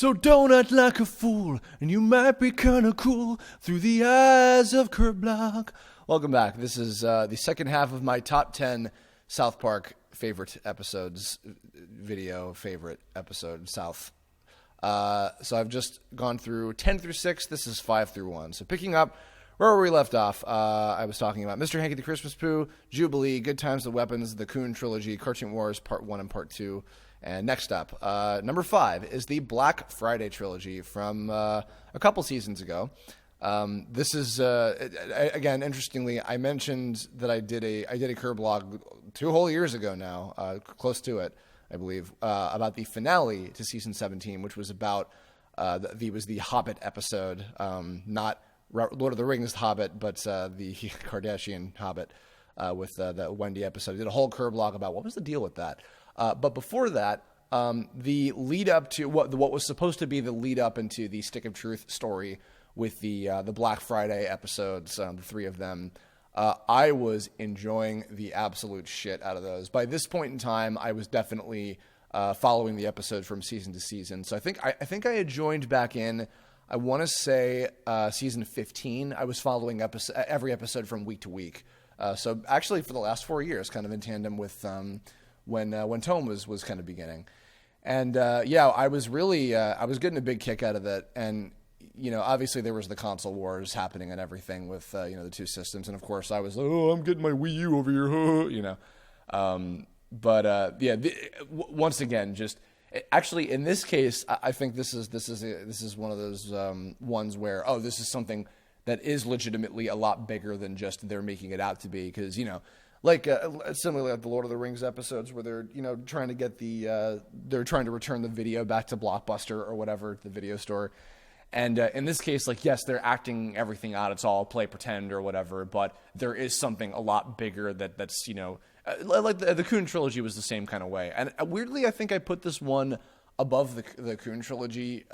So don't act like a fool, and you might be kinda cool through the eyes of Kurt Block. Welcome back. This is the second half of my top 10 South Park favorite episodes, video favorite episode, South. So I've just gone through 10 through 6. This is 5 through 1. So picking up where we left off, I was talking about Mr. Hanky the Christmas Poo, Jubilee, Good Times the Weapons, the Coon Trilogy, Cartoon Wars Part 1 and Part 2. And next up, number 5 is the Black Friday trilogy from a couple seasons ago. This is again, interestingly, I mentioned that I did a Kurt blog 2 whole years ago now, close to it, I believe, about the finale to season 17, which was about the Hobbit episode, not Lord of the Rings Hobbit, but the Kardashian Hobbit with the Wendy episode. I did a whole Kurt blog about what was the deal with that. But before that, the lead up to what was supposed to be the lead up into the Stick of Truth story with the Black Friday episodes, the 3 of them, I was enjoying the absolute shit out of those. By this point in time, I was definitely following the episodes from season to season. So I think I had joined back in, I want to say season 15. I was following every episode from week to week. So actually for the last 4 years, kind of in tandem with when Tome was kind of beginning. And I was really I was getting a big kick out of it. And obviously there was the console wars happening and everything with the 2 systems. And of course I was like, oh, I'm getting my Wii U over here, once again, just actually in this case, I think this is one of those ones where this is something that is legitimately a lot bigger than just they're making it out to be, because like similarly like the Lord of the Rings episodes where they're trying to get they're trying to return the video back to Blockbuster or whatever, the video store. And in this case, like, yes, they're acting everything out. It's all play pretend or whatever, but there is something a lot bigger that's like the Coon Trilogy was the same kind of way. And weirdly, I think I put this one above the Coon Trilogy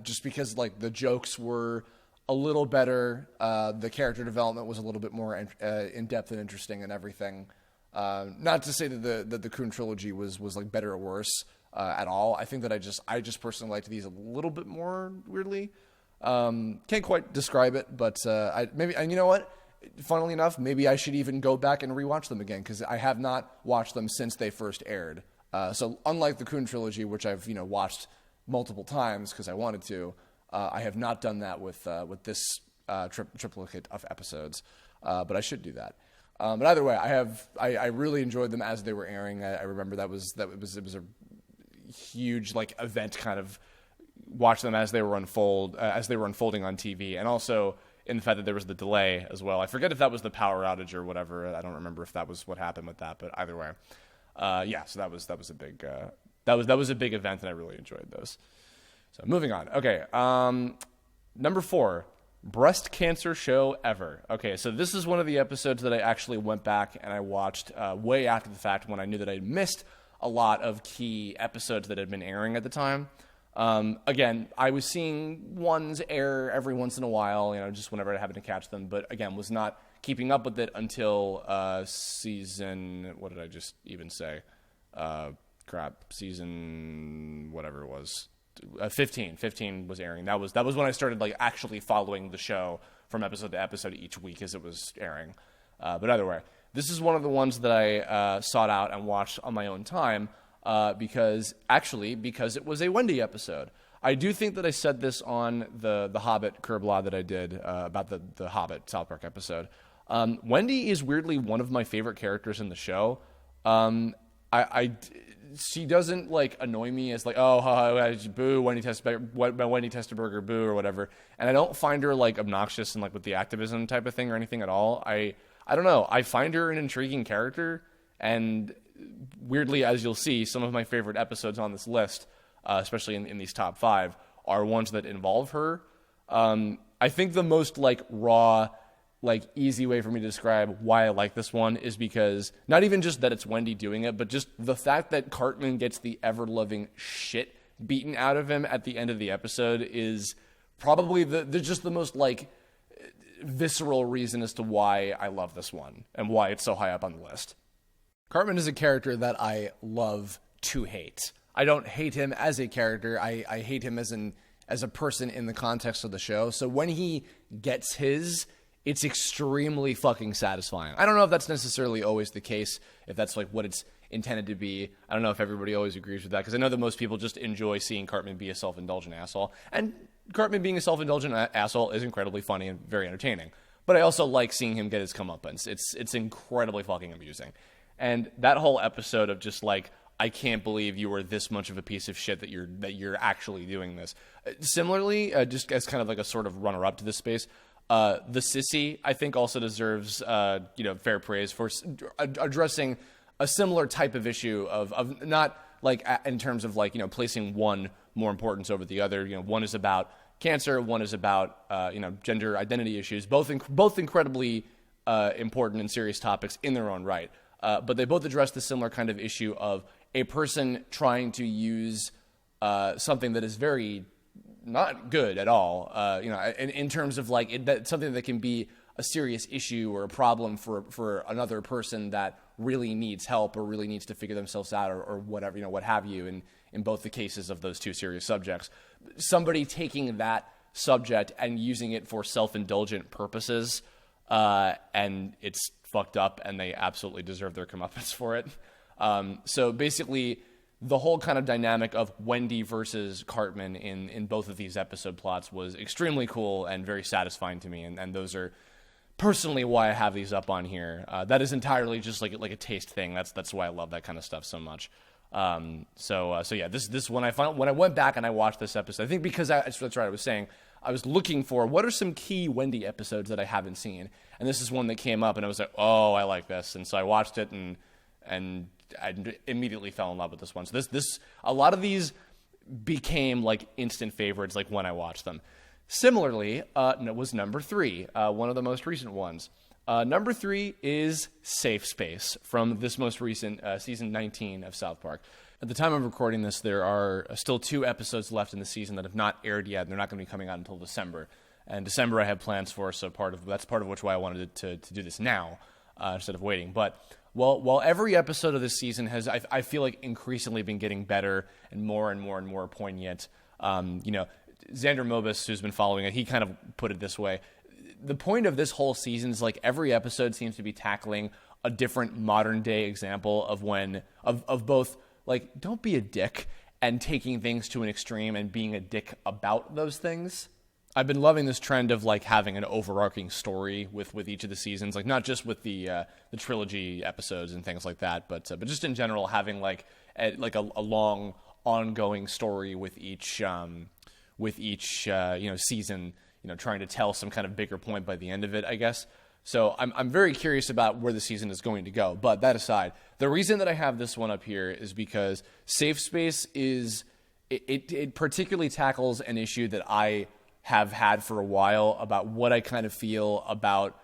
just because like the jokes were a little better. The character development was a little bit more in depth and interesting and everything. Not to say that the Coon Trilogy was like better or worse at all. I think that I just personally liked these a little bit more weirdly. Can't quite describe it, but and you know what? Funnily enough, maybe I should even go back and rewatch them again because I have not watched them since they first aired. So unlike the Coon Trilogy, which I've watched multiple times because I wanted to. I have not done that with this triplicate of episodes, but I should do that. But either way, I really enjoyed them as they were airing. I remember it was a huge like event, kind of watch them as they were unfolding on TV, and also in the fact that there was the delay as well. I forget if that was the power outage or whatever. I don't remember if that was what happened with that, but either way, so that was a big that was a big event, and I really enjoyed those. So moving on. Okay. Number 4, Breast Cancer Show Ever. Okay. So this is one of the episodes that I actually went back and I watched way after the fact when I knew that I missed a lot of key episodes that had been airing at the time. Again, I was seeing ones air every once in a while, just whenever I happened to catch them. But again, was not keeping up with it until season, what did I just even say? Season, whatever it was. 15 was airing. That was when I started like actually following the show from episode to episode each week as it was airing. But either way, this is one of the ones that I sought out and watched on my own time because it was a Wendy episode. I do think that I said this on the Hobbit Curblog that I did about the Hobbit South Park episode. Wendy is weirdly one of my favorite characters in the show. She doesn't like annoy me as like, boo, Wendy Testerberger, boo, or whatever. And I don't find her like obnoxious and like with the activism type of thing or anything at all. I don't know. I find her an intriguing character, and weirdly, as you'll see, some of my favorite episodes on this list, especially in these top 5, are ones that involve her. I think the most like raw, like easy way for me to describe why I like this one is because not even just that it's Wendy doing it, but just the fact that Cartman gets the ever-loving shit beaten out of him at the end of the episode is probably the most like visceral reason as to why I love this one and why it's so high up on the list. Cartman is a character that I love to hate. I don't hate him as a character. I hate him as a person in the context of the show. So when he gets his, it's extremely fucking satisfying. I don't know if that's necessarily always the case, if that's like what it's intended to be. I don't know if everybody always agrees with that, because I know that most people just enjoy seeing Cartman be a self-indulgent asshole. And Cartman being a self-indulgent asshole is incredibly funny and very entertaining. But I also like seeing him get his comeuppance. It's incredibly fucking amusing. And that whole episode of just like, I can't believe you were this much of a piece of shit that you're actually doing this. Similarly, just as kind of like a sort of runner-up to this space, the Sissy, I think, also deserves fair praise for addressing a similar type of issue of not like in terms of like, placing one more importance over the other. One is about cancer, one is about gender identity issues, both incredibly important and serious topics in their own right. But they both address the similar kind of issue of a person trying to use something that is very not good at all, in terms of like something that can be a serious issue or a problem for another person that really needs help or really needs to figure themselves out or whatever, what have you, in both the cases of those two serious subjects. Somebody taking that subject and using it for self-indulgent purposes, and it's fucked up, and they absolutely deserve their comeuppance for it. So basically, the whole kind of dynamic of Wendy versus Cartman in both of these episode plots was extremely cool and very satisfying to me, and those are personally why I have these up on here. That is entirely just like a taste thing. That's why I love that kind of stuff so much. So yeah, this when I went back and I watched this episode, I think because that's right, I was saying I was looking for what are some key Wendy episodes that I haven't seen, and this is one that came up, and I was like, oh, I like this, and so I watched it and I immediately fell in love with this one. So this a lot of these became like instant favorites like when I watched them. Similarly, was number 3, one of the most recent ones. Number 3 is Safe Space from this most recent season 19 of South Park. At the time of recording this, there are still 2 episodes left in the season that have not aired yet, and they're not going to be coming out until December. And December I have plans for, so that's part of why I wanted to do this now instead of waiting. But while every episode of this season has, I feel like, increasingly been getting better and more poignant, Xander Mobus, who's been following it, he kind of put it this way. The point of this whole season is like every episode seems to be tackling a different modern day example of both like don't be a dick and taking things to an extreme and being a dick about those things. I've been loving this trend of like having an overarching story with each of the seasons, like not just with the trilogy episodes and things like that, but just in general having like a long ongoing story with each season, trying to tell some kind of bigger point by the end of it, I guess. So I'm very curious about where the season is going to go. But that aside, the reason that I have this one up here is because Safe Space it particularly tackles an issue that I have had for a while about what I kind of feel about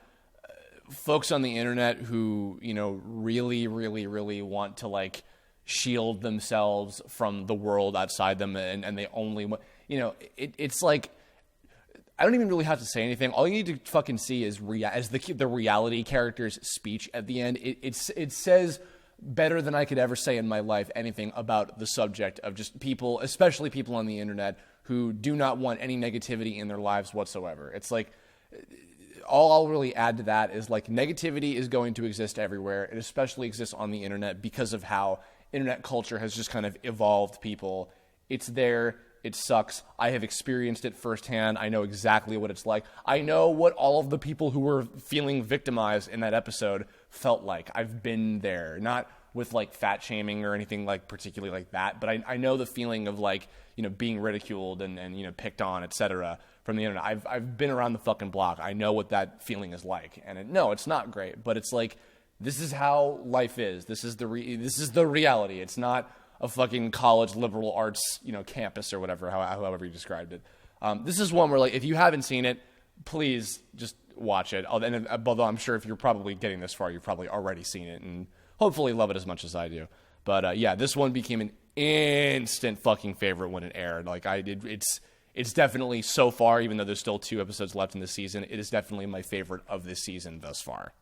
folks on the internet who, really, really, really want to like shield themselves from the world outside them, and they only want, it's like, I don't even really have to say anything. All you need to fucking see is the reality character's speech at the end. It says better than I could ever say in my life anything about the subject of just people, especially people on the internet, who do not want any negativity in their lives whatsoever. It's like, all I'll really add to that is like negativity is going to exist everywhere. It especially exists on the internet because of how internet culture has just kind of evolved people. It's there. It sucks. I have experienced it firsthand. I know exactly what it's like. I know what all of the people who were feeling victimized in that episode felt like. I've been there. Not with like fat shaming or anything like particularly like that, but I know the feeling of like, being ridiculed and picked on, etc. from the internet. I've been around the fucking block. I know what that feeling is like. And it's not great, but it's like, this is how life is. This is the reality. It's not a fucking college liberal arts, campus or whatever, however you described it. This is one where, like, if you haven't seen it, please just watch it. Although I'm sure if you're probably getting this far, you've probably already seen it and hopefully love it as much as I do. But yeah, this one became an instant fucking favorite when it aired. Like it's definitely so far, even though there's still 2 episodes left in the season, it is definitely my favorite of this season thus far.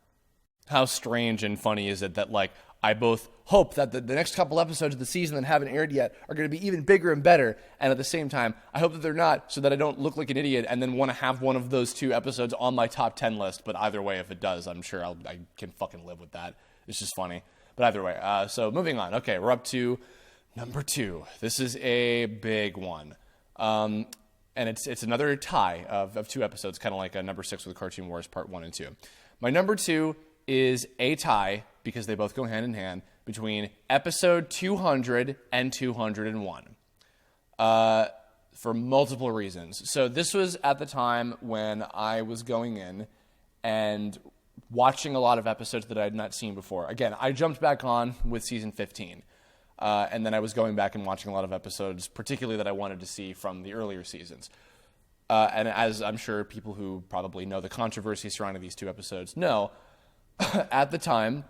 How strange and funny is it that, like, I both hope that the next couple episodes of the season that haven't aired yet are going to be even bigger and better, and at the same time, I hope that they're not, so that I don't look like an idiot and then want to have one of those 2 episodes on my top 10 list. But either way, if it does, I'm sure I can fucking live with that. It's just funny. But either way, so moving on. Okay, we're up to number 2. This is a big one. And it's another tie of 2 episodes, kind of like a number 6 with Cartoon Wars Part 1 and 2. My number 2 is a tie, because they both go hand in hand, between episode 200 and 201 for multiple reasons. So this was at the time when I was going in and watching a lot of episodes that I had not seen before. Again, I jumped back on with season 15, and then I was going back and watching a lot of episodes, particularly that I wanted to see from the earlier seasons. And as I'm sure people who probably know the controversy surrounding these 2 episodes know, at the time,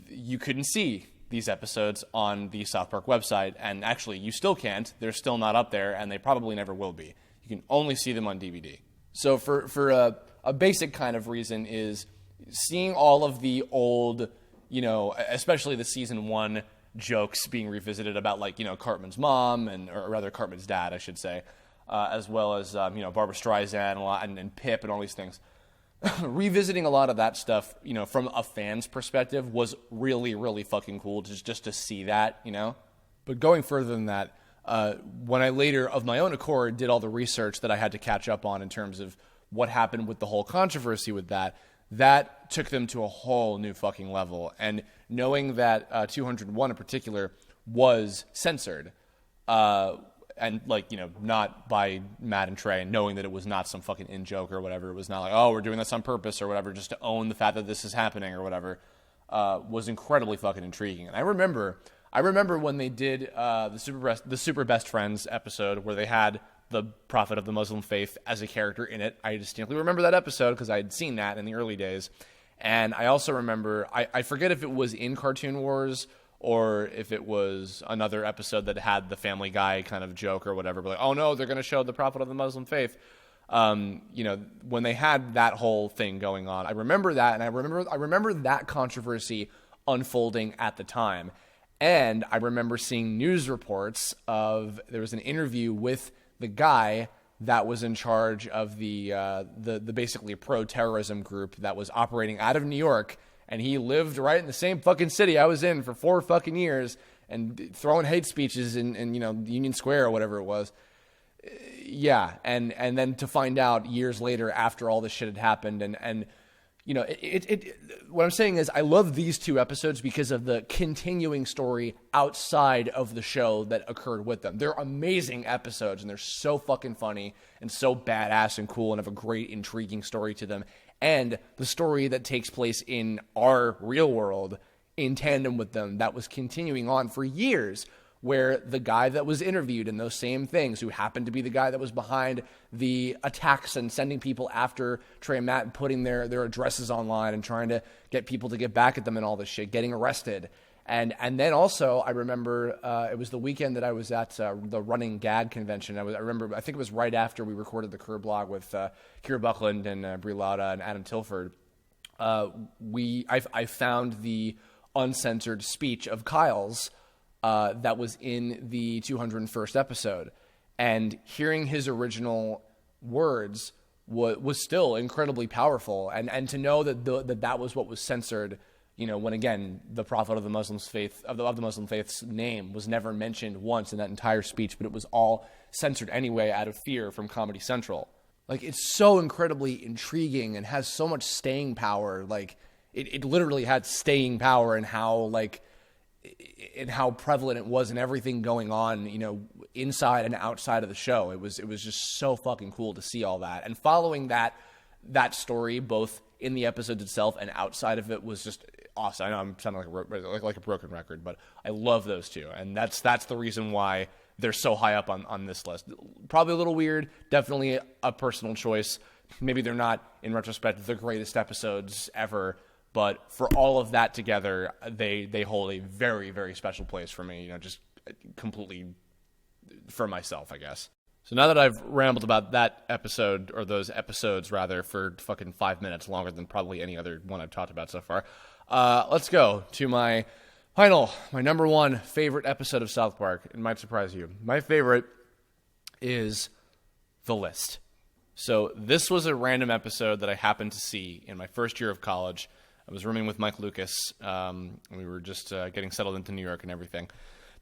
you couldn't see these episodes on the South Park website, and actually you still can't. They're still not up there, and they probably never will be. You can only see them on DVD. So for a basic kind of reason is seeing all of the old, especially the season 1 jokes being revisited about, like, Cartman's mom, or rather Cartman's dad, I should say, as well as Barbra Streisand and Pip and all these things. Revisiting a lot of that stuff, from a fan's perspective was really, really fucking cool just to see that, But going further than that, when I later, of my own accord, did all the research that I had to catch up on in terms of what happened with the whole controversy with that took them to a whole new fucking level. And knowing that 201 in particular was censored, and, like, not by Matt and Trey, knowing that it was not some fucking in-joke or whatever. It was not like, oh, we're doing this on purpose or whatever, just to own the fact that this is happening or whatever, was incredibly fucking intriguing. And I remember when they did the Super Best Friends episode where they had the Prophet of the Muslim Faith as a character in it. I distinctly remember that episode because I had seen that in the early days. And I also remember, I forget if it was in Cartoon Wars or if it was another episode that had the Family Guy kind of joke or whatever, but like, oh no, they're going to show the Prophet of the Muslim Faith. When they had that whole thing going on, I remember that, and I remember that controversy unfolding at the time. And I remember seeing news reports there was an interview with the guy that was in charge of the basically pro-terrorism group that was operating out of New York. And he lived right in the same fucking city I was in for 4 fucking years, and throwing hate speeches in Union Square or whatever it was. Yeah, and then to find out years later after all this shit had happened, and what I'm saying is I love these 2 episodes because of the continuing story outside of the show that occurred with them. They're amazing episodes, and they're so fucking funny and so badass and cool and have a great, intriguing story to them. And the story that takes place in our real world in tandem with them that was continuing on for years, where the guy that was interviewed in those same things, who happened to be the guy that was behind the attacks and sending people after Trey and Matt and putting their addresses online and trying to get people to get back at them and all this shit, getting arrested. And then also, I remember it was the weekend that I was at the Running Gag convention. I think it was right after we recorded the Curb Blog with Kira Buckland and Brie Lauda and Adam Tilford. I found the uncensored speech of Kyle's that was in the 201st episode, and hearing his original words was still incredibly powerful, and to know that was what was censored. When again the Prophet of the Muslim Faith of the Muslim Faith's name was never mentioned once in that entire speech, but it was all censored anyway out of fear from Comedy Central. Like, it's so incredibly intriguing and has so much staying power. Like, it literally had staying power in how prevalent it was and everything going on, inside and outside of the show. It was just so fucking cool to see all that, and following that story both in the episodes itself and outside of it was just awesome. I know I'm sounding like a broken record, but I love those 2, and that's the reason why they're so high up on this list. Probably a little weird, definitely a personal choice. Maybe they're not, in retrospect, the greatest episodes ever, but for all of that together, they hold a very, very special place for me, just completely for myself, I guess. So now that I've rambled about that episode, or those episodes rather, for fucking 5 minutes, longer than probably any other one I've talked about so far, Let's go to my number one favorite episode of South Park. It might surprise you. My favorite is The List. So this was a random episode that I happened to see in my first year of college. I was rooming with Mike Lucas. And we were just getting settled into New York and everything.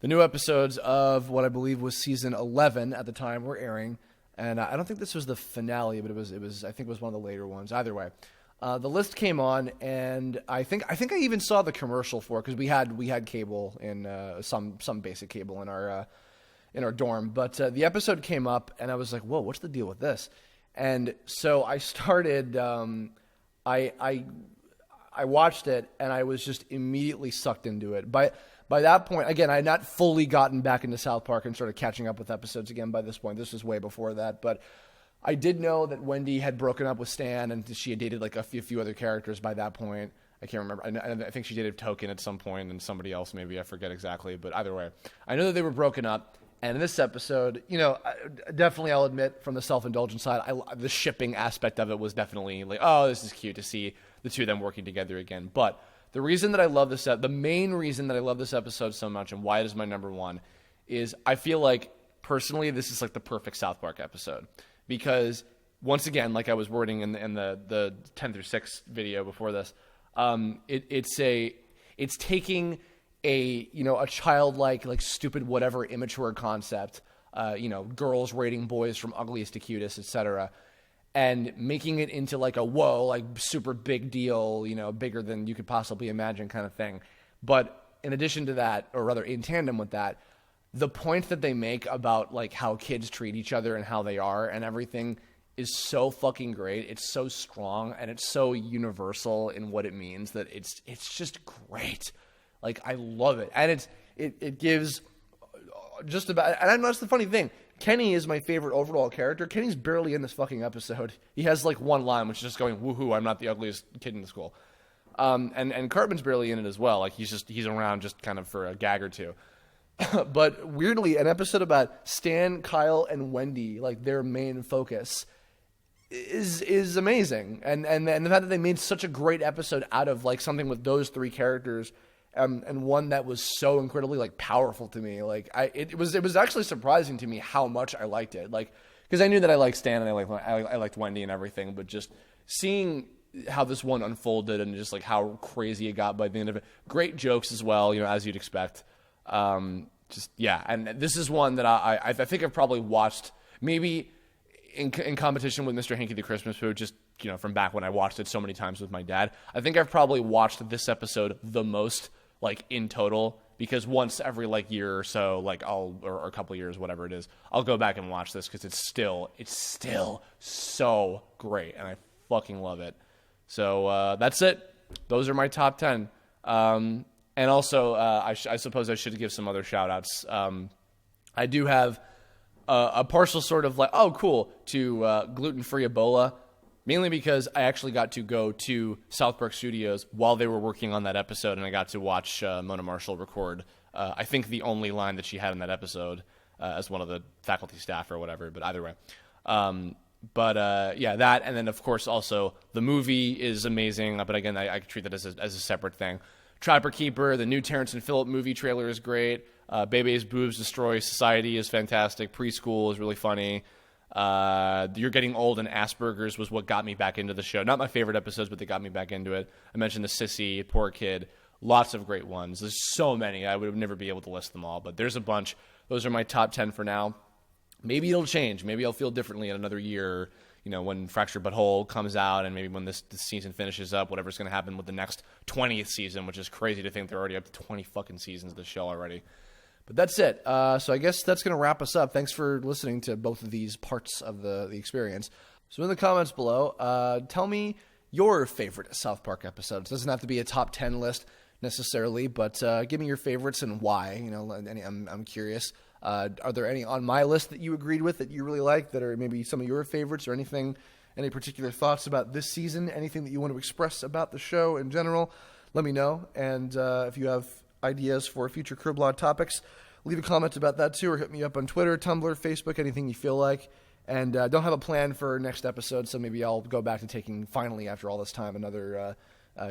The new episodes of what I believe was season 11 at the time were airing. And I don't think this was the finale, but it was I think it was one of the later ones. Either way, The List came on, and I think I even saw the commercial for it because we had cable in some basic cable in our dorm. But the episode came up, and I was like, "Whoa, what's the deal with this?" And so I started. I watched it, and I was just immediately sucked into it. By that point, again, I had not fully gotten back into South Park and started catching up with episodes again by this point. This was way before that. But I did know that Wendy had broken up with Stan and she had dated like a few other characters by that point. I can't remember. I think she dated Token at some point and somebody else maybe. I forget exactly. But either way, I know that they were broken up. And in this episode, definitely I'll admit from the self-indulgent side, the shipping aspect of it was definitely like, oh, this is cute to see the two of them working together again. But the reason that I love this, the main reason that I love this episode so much and why it is my number one is I feel like personally this is like the perfect South Park episode because once again, like I was wording in the 10 through 6 video before this, it's taking a childlike, like stupid, whatever, immature concept, girls rating boys from ugliest to cutest, etc., and making it into like a whoa, like super big deal, bigger than you could possibly imagine kind of thing. But in addition to that, or rather in tandem with that, the point that they make about like how kids treat each other and how they are and everything is so fucking great. It's so strong and it's so universal in what it means that it's just great. Like I love it. And it gives just about, and that's the funny thing. Kenny is my favorite overall character. Kenny's barely in this fucking episode. He has like one line, which is just going, woohoo, I'm not the ugliest kid in the school. And Cartman's barely in it as well. Like he's around just kind of for a gag or two. But weirdly, an episode about Stan, Kyle, and Wendy, like their main focus, is amazing. And the fact that they made such a great episode out of like something with those three characters, and one that was so incredibly like powerful to me. Like it was actually surprising to me how much I liked it. Like because I knew that I liked Stan and I liked Wendy and everything, but just seeing how this one unfolded and just like how crazy it got by the end of it. Great jokes as well, as you'd expect. And this is one that I think I've probably watched maybe in competition with Mr. Hanky the Christmas Pooh, just from back when I watched it so many times with my dad. I think I've probably watched this episode the most, like in total, because once every like year or so, like or a couple of years, whatever it is, I'll go back and watch this because it's still so great and I fucking love it. So that's it. Those are my top 10. And also, I suppose I should give some other shout outs. I do have a partial sort of like, oh, cool, to gluten-free Ebola, mainly because I actually got to go to South Park Studios while they were working on that episode, and I got to watch Mona Marshall record, I think, the only line that she had in that episode as one of the faculty staff or whatever, but either way. That, and then, of course, also the movie is amazing, but again, I treat that as a separate thing. Trapper Keeper, the new Terrence and Phillip movie trailer is great. Bebe's Boobs Destroy Society is fantastic. Preschool is really funny. You're Getting Old and Asperger's was what got me back into the show. Not my favorite episodes, but they got me back into it. I mentioned the Sissy, Poor Kid. Lots of great ones. There's so many. I would never be able to list them all, but there's a bunch. Those are my top 10 for now. Maybe it'll change. Maybe I'll feel differently in another year, when Fractured But Whole comes out and maybe when this season finishes up, whatever's going to happen with the next 20th season, which is crazy to think they're already up to 20 fucking seasons of the show already. But that's it. So I guess that's going to wrap us up. Thanks for listening to both of these parts of the experience. So in the comments below, tell me your favorite South Park episodes. It doesn't have to be a top 10 list necessarily, but give me your favorites and why. I'm curious. Are there any on my list that you agreed with that you really like that are maybe some of your favorites or anything, any particular thoughts about this season, anything that you want to express about the show in general? Let me know. And if you have ideas for future Crew Blog topics, leave a comment about that too, or hit me up on Twitter, Tumblr, Facebook, anything you feel like. And don't have a plan for next episode, so maybe I'll go back to taking, finally, after all this time, another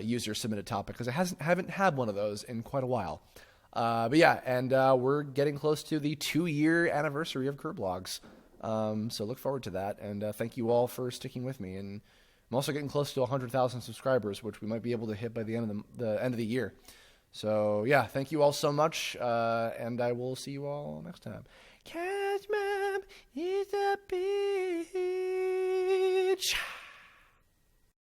user submitted topic, because I haven't had one of those in quite a while. But yeah, and we're getting close to the 2-year anniversary of Kerblogs. So look forward to that, and thank you all for sticking with me. And I'm also getting close to 100,000 subscribers, which we might be able to hit by the end of the year. So yeah, thank you all so much, and I will see you all next time. Catch my